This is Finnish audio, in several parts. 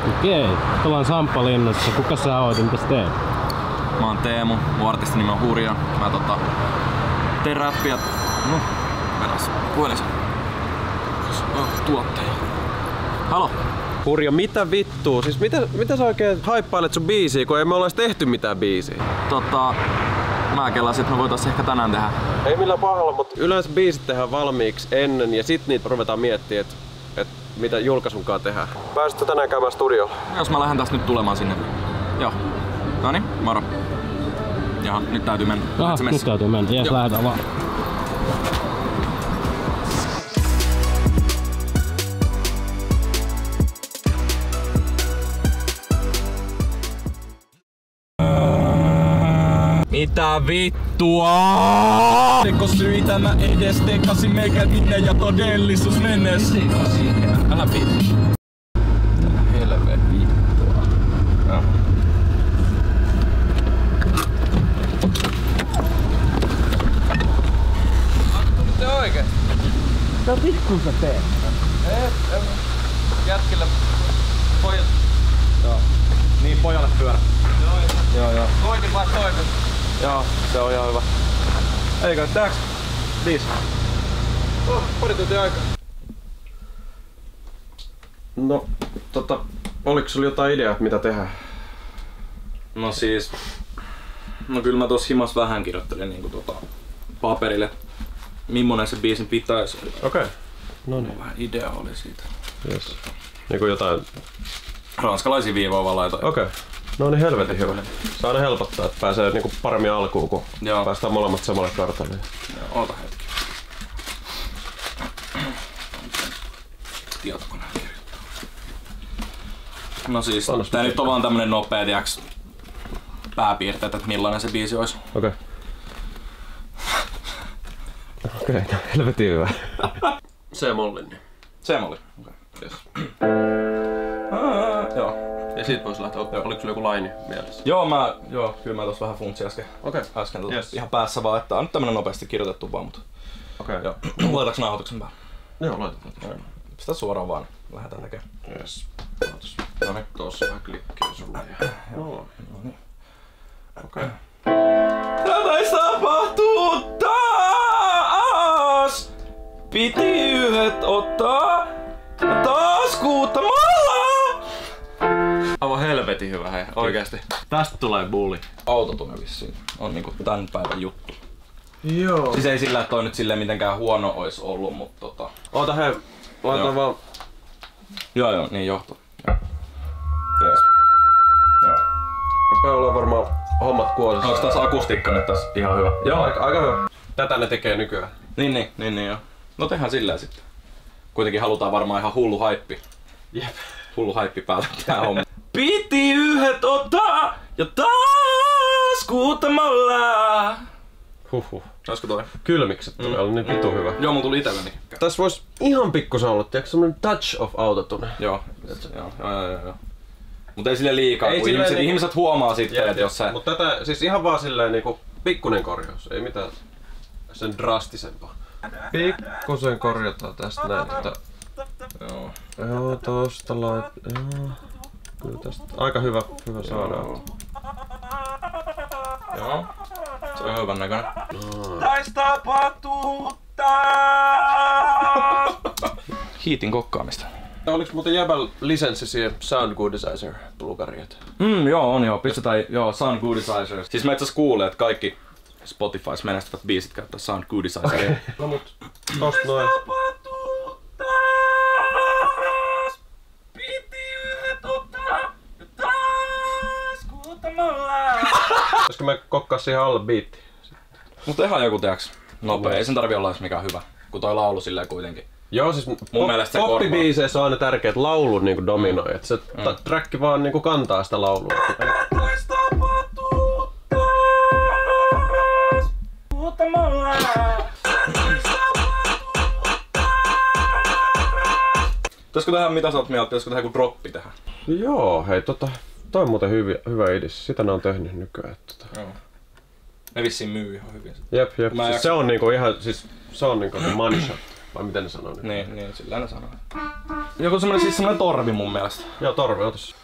Okei, ollaan Samppa-linnassa. Kuka sä oot ja mitäs teet? Mä oon Teemu, mun artistin nimi on Hurja. Mä teen räppiä. No, vedas puhelisen. Tuottaja. Halo? Hurja, mitä vittua? Siis mitä sä oikein haippailet sun biisiä, kun ei me ollaan tehty mitään biisiä? Mä kelasin, että me voitais ehkä tänään tehdä. Ei millään pahalla, mutta yleensä biisit tehdään valmiiksi ennen ja sit niitä ruvetaan miettimään, että mitä julkaisunkaan tehdään. Pääsitkö tänään käymään studiolla? Jos mä lähden tästä nyt tulemaan sinne. Joo. Noniin, moro. Jaha, nyt täytyy mennä. Aha, nyt täytyy mennä. Jees, lähdetään vaan. Mitä vittua? Tekosyitä mä edes tekasin meikä minne ja todellisuus menes. Älä vittu. Helve vittua. Joo. Se oikeesti? Mitä vittu sä teet? Jätkillä pojat. Joo. Niin pojalle pyörä. Joo. Koitin vaan toimia. Joo, se on ihan hyvä. Eikö, tääks? 5. Pari tuntia aikaa. No, oliko sulla jotain ideaa, mitä tehdään? No siis... No kyllä mä tossa himas vähän kirjoittelin niinku paperille, millainen se biisin pitäisi. Okei. No niin. Vähän idea oli siitä. Yes. Niinku jotain... Ranskalaisia viivoja vaan laitoin. Okei. No niin, helvetin hyvä. Se aina helpottaa, että pääsee niinku paremmin alkuun, kun päästään molemmat samalle kartalle. Joo, oota hetki. Tietokoneen kirjoittaa. No siis, tää nyt on vaan tämmönen nopea, tiiäks, pääpiirteet, että millainen se biisi olisi. Okei. Okei, no helvetin hyvä. C-mollin. C-molli. Okei. Yes. Joo. Ja siitä voisi lähteä. Oliko sulla joku laini mielessä? Joo, kyllä mä tossa vähän funtsin äsken. Okei. Yes. Ihan päässä vaan, että on nyt tämmönen nopeasti kirjoitettu vaan, mutta... Okei. Joo. Laitaks nauhoituksen päälle? Joo, laitetaan. Pistä suoraan vaan, lähdetään tekemään. Yes. Noniin, tossa vähän klikkiä sulle. No niin. Okei. Tätä tapahtuu taas! Piti yhdet ottaa taas kuuttamalla! Aivan helvetin hyvä, hei, oikeesti. Tästä tulee bulli. Autotune vissiin on niinku tän päivän juttu. Joo. Siis ei sillä, että toi nyt silleen mitenkään huono ois ollut, mutta Oota hei, laitan vaan... Joo, niin johto. Jees. Joo. Rupee olla varmaan hommat kuosissa. Onks taas akustiikka nyt tässä ihan hyvä? Joo, aika hyvä. Tätä ne tekee nykyään. Niin joo. No tehdään silleen sitten. Kuitenkin halutaan varmaan ihan hullu haippi. Jep. Hullu haippi päälle tää homma. Piti yhdet ottaa ja taas kuuttamalla. Huhhuh. Olisiko toi? Kylmikset tuli, oli niin vitu hyvä. Joo, mun tuli itelleni. Tässä vois ihan pikkusen olla, tiiäks, semmonen touch of autotune. Joo. Mut ei sille liikaa, kun ihmiset huomaa sitten, että jos sä... Mut tätä, siis ihan vaan silleen niinku pikkunen korjaus, ei mitään sen drastisempaa. Pikkusen korjataan tästä näin, että... Joo, tosta joo. Kyllä tästä aika hyvä saadaan. Joo. Se on hyvän näköinen. Tais tapahtuu taas! Hiitin kokkaamista. Oliks muuten jäbäl lisenssi siihen Sound Goodisizer -plugariin? Joo, on joo. Pistetään Sound Goodisizer. Siis mä itse kuulee, että kaikki Spotifys menestyvät biisit käyttää Sound Goodisizeria. No mut, tosta noin. Olisiko me kokkaa siihen alle biitti? Mutta ihan joku teaks nopea. Ei sen tarvi olla edes mikään hyvä. Kun toi laulu silleen kuitenkin. Joo, siis mun mielestä se poppibiiseissä on aina tärkeää, että laulu niinku dominoi. Että se tracki vaan niinku kantaa sitä laulua. Pitäisikö tehdä, mitä sä oot mieltä? Pitäisikö tehdä joku droppi tähän? Joo, hei toi on muuten hyvä idea. Sitä ne on tehnyt nykyään. Joo. Ne vissiin myy ihan hyvin. Jep. Siis se on niinku ihan, siis se on niinku money shot. Vai miten ne sanoo nyt? Niin, sillä ne sanoo. Joku semmonen torvi mun mielestä. Joo, torvi, otas.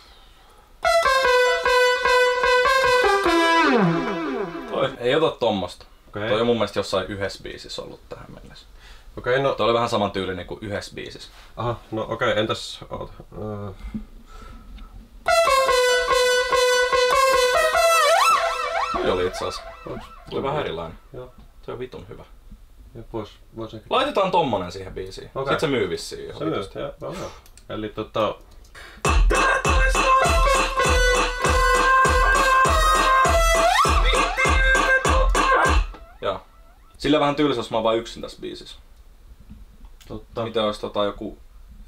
Ei ota tommosta. Okay. Toi on mun mielestä jossain yhdessä biisissä ollut tähän mennessä. Okei, no... Toi oli vähän saman tyylinen kuin yhdessä biisissä. Aha, no okei, entäs... Oota. Toi oli itse asiassa. Tuli vähän erilainen. Joo. Se on vitun hyvä. Ja vois ehkä... Laitetaan tommonen siihen biisiin. Okay. Sit se myy vissiin. Se myy, joo. Eli Joo. Sillä vähän tylsä, jos mä oon vain yksin tässä biisissä. Totta. Mitä olisi joku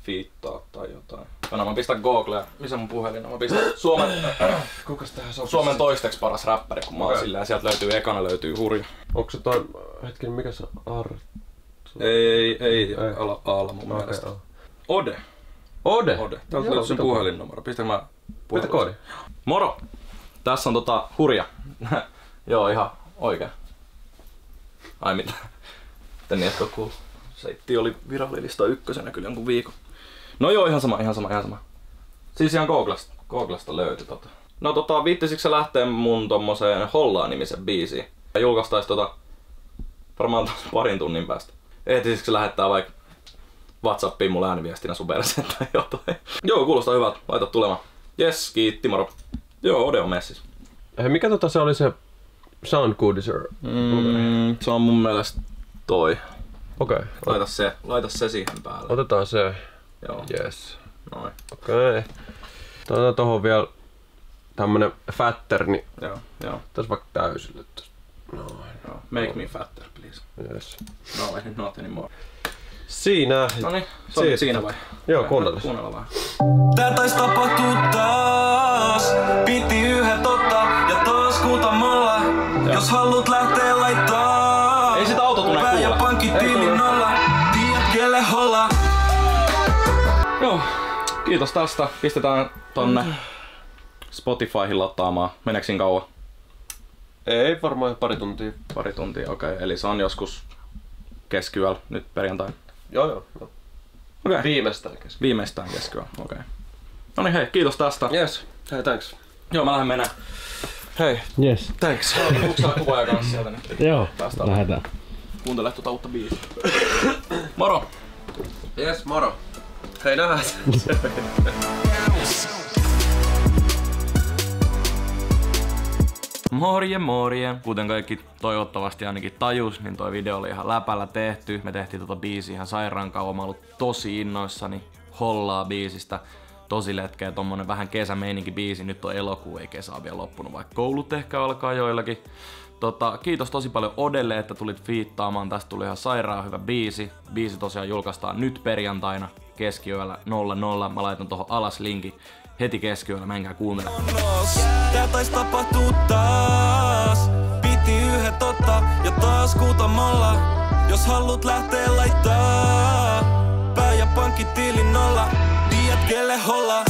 fiittaa tai jotain. Mä pistän Googlea. Missä mun puhelin on? Mä pistän Kukas tähän sopii? Suomen toisteksi paras räppäri, kun mä oon sillä ja sieltä löytyy ekana Hurja. Onko se toi... Hetken, mikä se on? Ei. Aalla mun mielestä. Ode. Täältä löytyy sen puhelinnumero. Pistän mä Mitä koodi? Moro! Tässä on Hurja. Joo, ihan oikein. Ai mitä? Tänne etkö kuulu. Seitti oli virallista ykkösenä kyllä jonkun viikon. No joo, ihan sama. Siis ihan Googlesta löytyi No viittisikö se lähtee mun tommoseen Hollaa-nimisen biisiin? Ja julkaistais varmaan parin tunnin päästä. Ehtisikö se lähettää vaikka WhatsAppiin mulle ääniviestinä sun perseen tai jotain? Joo, kuulostaa hyvältä. Laita tulemaan. Jes, kiitti, moro. Joo, Ode on messis. Hei, mikä se oli se Sound Goodizer? Se on mun mielestä toi. Okei. Laita se siihen päälle. Otetaan se. Joo. Yes. Noin. Okei. Tohon vielä tämmönen fatterni. Joo. Tässä vaikka täysille. Noin. Make me fatter, please. Yes. No, not anymore. Siinä. Noniin, se on siinä vai? Joo, kuunnellaan. Kuunnellaan vähän. Tää tais tapahtuu taas. Piti yhdet ottaa ja taas kuutamalla. Jos haluut lähtee laittaa. Ei sitä autotune Pää ja kuule. pankkitilin nolla. Tiedät kelle holla. Joo, kiitos tästä. Pistetään tonne Spotifyhin lataamaan. Meneekö siinä kauan? Ei varmaan pari tuntia. Pari tuntia, okei. Eli se on joskus keskiyöllä nyt perjantai. Joo. Okei. Viimeistään keskiyöllä, okei. No niin, hei, kiitos tästä. Yes. Hei, thanks. Joo, mä lähden mennä. Hei. Yes. Thanks. Onko sä kuvaaja kanssa sieltä nyt? Joo, Päästään. lähdetään. Kuuntele uutta biisiä. Moro! Yes, moro. Hei, nähdään. Morje! Kuten kaikki toivottavasti ainakin tajus, niin toi video oli ihan läpällä tehty. Me tehtiin biisiä ihan sairaan kauan. Mä oon ollut tosi innoissani Hollaa biisistä. Tosi letkeä, tommonen vähän kesämeininki biisi. Nyt on elokuu, ei kesä vielä loppunut, vaikka koulut ehkä alkaa joillakin. Kiitos tosi paljon Odelle, että tulit fiittaamaan. Tästä tuli ihan sairaan hyvä biisi. Biisi tosiaan julkaistaan nyt perjantaina keskiyöllä 00. Mä laitan tohon alas linkin heti keskiyöllä, menkää kuuntele. Tää tais tapahtuu taas. Piti yhdet ottaa ja taas kuutamalla. Jos haluut lähtee laittaa. Pää ja pankkitilin nolla. Tiedät kelle holla.